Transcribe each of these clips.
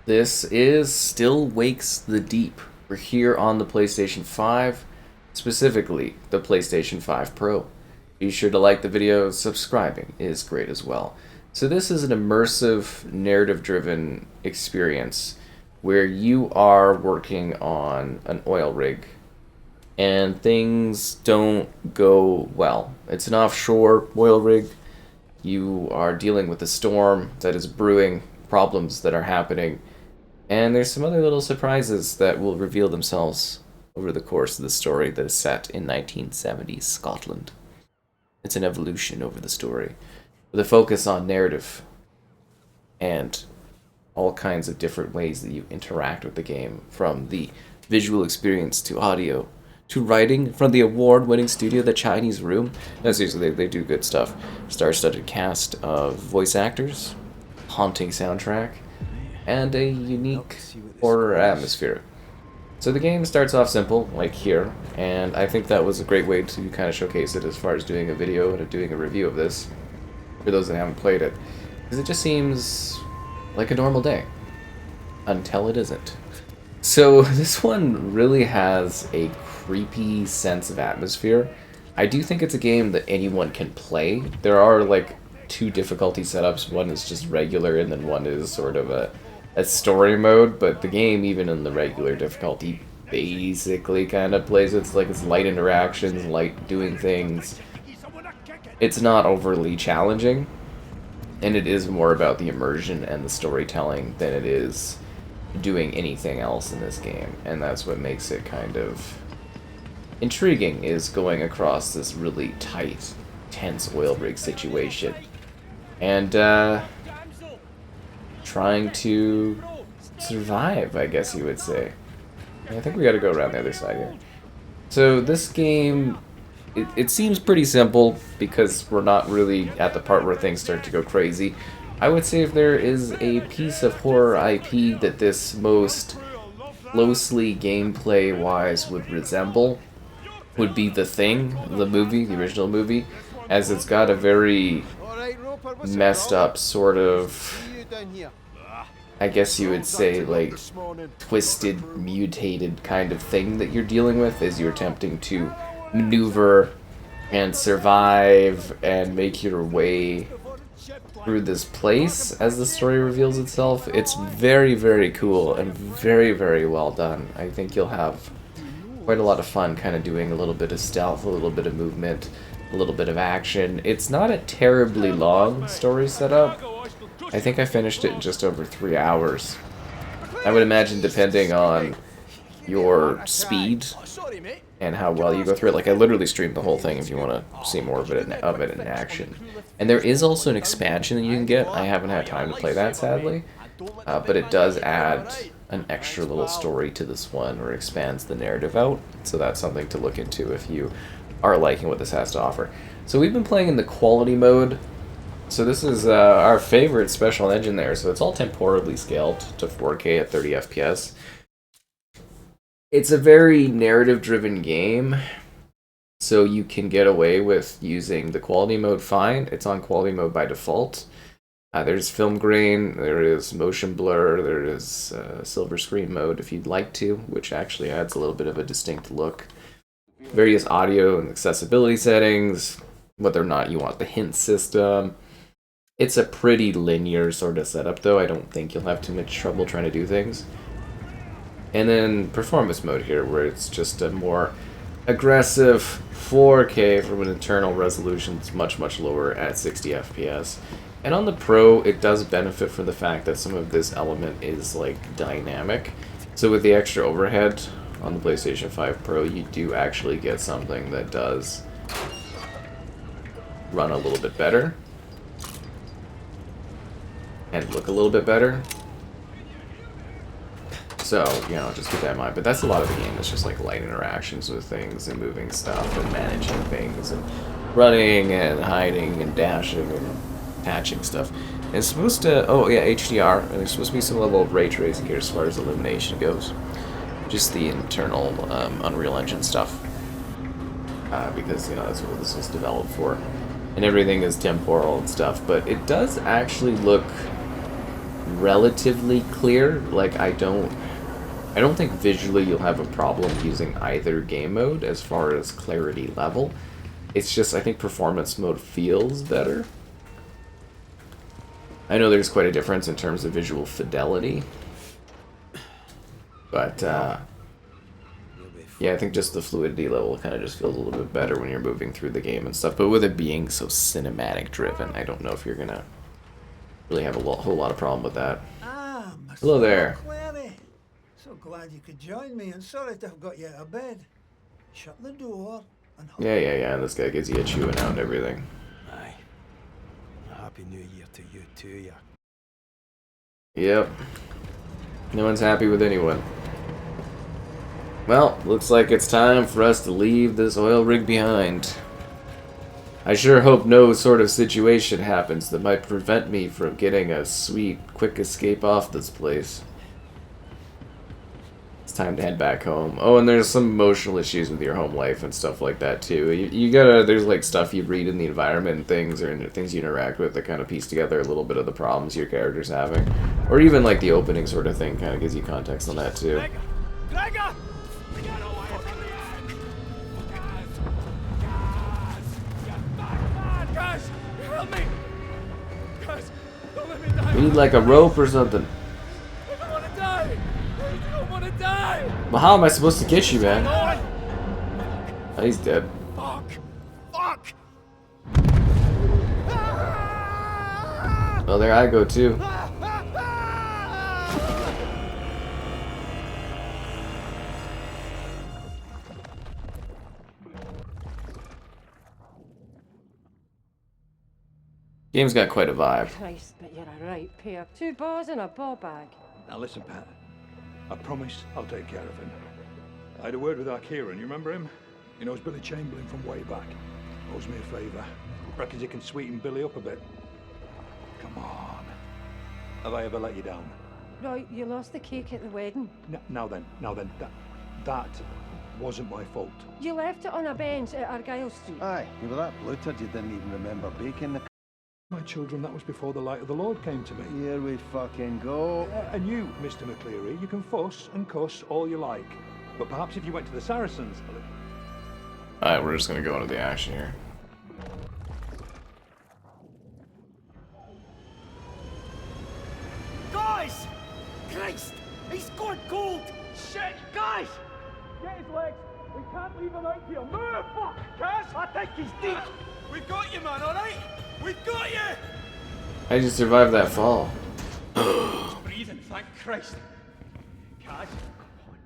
This is Still Wakes the Deep. We're here on the PlayStation 5, specifically the PlayStation 5 Pro. Be sure to like the video, subscribing is great as well. So this is an immersive, narrative-driven experience where you are working on an oil rig and things don't go well. It's an offshore oil rig. You are dealing with a storm that is brewing, problems that are happening, and there's some other little surprises that will reveal themselves over the course of the story that is set in 1970s Scotland. It's an evolution over the story, with a focus on narrative and all kinds of different ways that you interact with the game, from the visual experience to audio to writing, from the award-winning studio The Chinese Room. No, seriously, they do good stuff. Star-studded cast of voice actors, haunting soundtrack, and a unique horror atmosphere. So the game starts off simple, like here, and I think that was a great way to kind of showcase it as far as doing a video and doing a review of this, for those that haven't played it, because it just seems like a normal day, until it isn't. So this one really has a creepy sense of atmosphere. I do think it's a game that anyone can play. There are like two difficulty setups. One is just regular, and then one is sort of a story mode, but the game, even in the regular difficulty, basically kind of plays it's like it's light interactions, light doing things. It's not overly challenging, and it is more about the immersion and the storytelling than it is doing anything else in this game, and that's what makes it kind of intriguing, is going across this really tight, tense oil rig situation and trying to survive, I guess you would say. I think we gotta go around the other side here. So this game, it seems pretty simple because we're not really at the part where things start to go crazy. I would say if there is a piece of horror IP that this most closely gameplay-wise would resemble, would be The Thing, the movie, the original movie, as it's got a very messed up sort of, I guess you would say, like, twisted, mutated kind of thing that you're dealing with as you're attempting to maneuver and survive and make your way through this place as the story reveals itself. It's very, very cool and very, very well done. I think you'll have quite a lot of fun kind of doing a little bit of stealth, a little bit of movement, a little bit of action. It's not a terribly long story setup. I think I finished it in just over 3 hours. I would imagine, depending on your speed and how well you go through it. Like, I literally streamed the whole thing if you want to see more of it in action. And there is also an expansion that you can get. I haven't had time to play that, sadly. But it does add an extra little story to this one, or expands the narrative out. So that's something to look into if you are liking what this has to offer. So we've been playing in the quality mode. So this is our favorite special engine there. So it's all temporally scaled to 4K at 30 FPS. It's a very narrative-driven game, so you can get away with using the quality mode fine. It's on quality mode by default. There's film grain, there is motion blur, there is silver screen mode if you'd like to, which actually adds a little bit of a distinct look. Various audio and accessibility settings, whether or not you want the hint system. It's a pretty linear sort of setup, though. I don't think you'll have too much trouble trying to do things. And then performance mode here, where it's just a more aggressive 4K from an internal resolution that's much, much lower at 60 FPS. And on the Pro, it does benefit from the fact that some of this element is like dynamic. So with the extra overhead on the PlayStation 5 Pro, you do actually get something that does run a little bit better and look a little bit better. So, you know, just keep that in mind. But that's a lot of the game. It's just like light interactions with things and moving stuff and managing things and running and hiding and dashing and patching stuff. And it's supposed to, oh yeah, HDR, and there's supposed to be some level of ray tracing here as far as illumination goes. Just the internal Unreal Engine stuff. Because, you know, that's what this was developed for. And everything is temporal and stuff, but it does actually look relatively clear. Like, I don't think visually you'll have a problem using either game mode as far as clarity level. It's just, I think performance mode feels better. I know there's quite a difference in terms of visual fidelity. But, yeah, I think just the fluidity level kind of just feels a little bit better when you're moving through the game and stuff. But with it being so cinematic driven, I don't know if you're gonna really have a whole lot of problem with that. Hello there. So glad you could join me, and sorry to have got you out of bed. Shut the door and... Yeah, and this guy gives you a chewing out and everything. Aye. Happy New Year to you too, yeah. Yep. No one's happy with anyone. Well, looks like it's time for us to leave this oil rig behind. I sure hope no sort of situation happens that might prevent me from getting a sweet, quick escape off this place. It's time to head back home. Oh, and there's some emotional issues with your home life and stuff like that, too. You gotta, there's like stuff you read in the environment and things, or things you interact with that kind of piece together a little bit of the problems your character's having. Or even like the opening sort of thing kind of gives you context on that, too. We need like a rope or something. I don't want to die. I don't want to die. Well, how am I supposed to get you, man? Oh, he's dead. Fuck. Fuck. Well, there I go too. Game's got quite a vibe. Christ, but you're a right pair. 2 bars and a ball bag. Now listen, Pat. I promise I'll take care of him. I had a word with our Kieran, you remember him? He knows Billy Chamberlain from way back. Owes me a favour. Reckons he can sweeten Billy up a bit. Come on. Have I ever let you down? Right, you lost the cake at the wedding. Now then, that wasn't my fault. You left it on a bench at Argyle Street. Aye, you were that bloated you didn't even remember baking the... My children, that was before the light of the Lord came to me. Here we fucking go. And you, Mr. McCleary, you can fuss and cuss all you like. But perhaps if you went to the Saracens... Alright, we're just gonna go into the action here. Guys! Christ! He's gone cold! Shit! Guys! Get his legs! We can't leave him out here! Move! Fuck! Cass! I think he's deep! We've got you, man, alright? We've got you! How'd you survive that fall? He's breathing, thank Christ. Kaz, come on.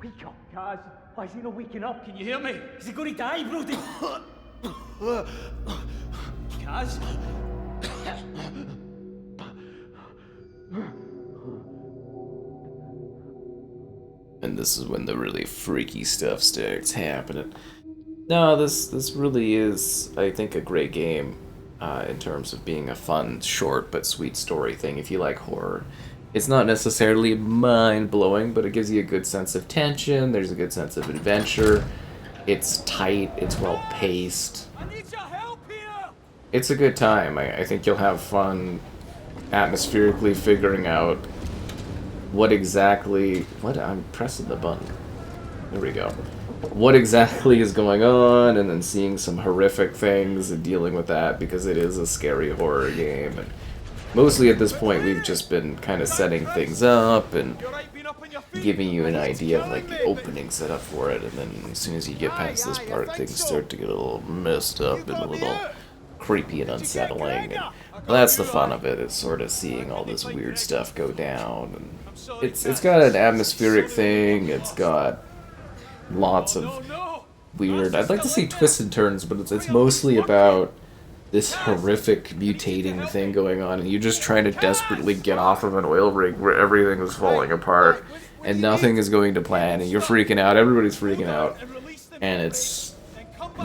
Wake up, Kaz. Why is he not waking up? Can you hear me? Is he going to die, Brody? Kaz? And this is when the really freaky stuff starts happening. No, this really is, I think, a great game in terms of being a fun, short, but sweet story thing if you like horror. It's not necessarily mind-blowing, but it gives you a good sense of tension, there's a good sense of adventure, it's tight, it's well-paced. I need your help here! It's a good time. I think you'll have fun atmospherically figuring out what exactly... I'm pressing the button. There we go. What exactly is going on, and then seeing some horrific things and dealing with that, because it is a scary horror game. And mostly at this point we've just been kind of setting things up and giving you an idea of like the opening setup for it, and then as soon as you get past this part things start to get a little messed up and a little creepy and unsettling, and that's the fun of it, is sort of seeing all this weird stuff go down. And it's got an atmospheric thing, it's got lots of weird, I'd like to say twists and turns, but it's mostly about this horrific mutating thing going on, and you're just trying to desperately get off of an oil rig where everything is falling apart and nothing is going to plan, and you're freaking out, everybody's freaking out, and it's...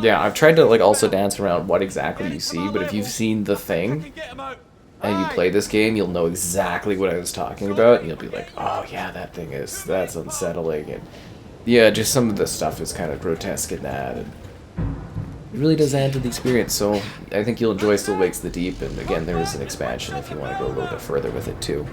Yeah, I've tried to like also dance around what exactly you see, but if you've seen The Thing and you play this game, you'll know exactly what I was talking about, and you'll be like, oh yeah, that's unsettling, and yeah, just some of the stuff is kind of grotesque in that, and it really does add to the experience. So I think you'll enjoy Still Wakes the Deep, and again, there is an expansion if you want to go a little bit further with it too.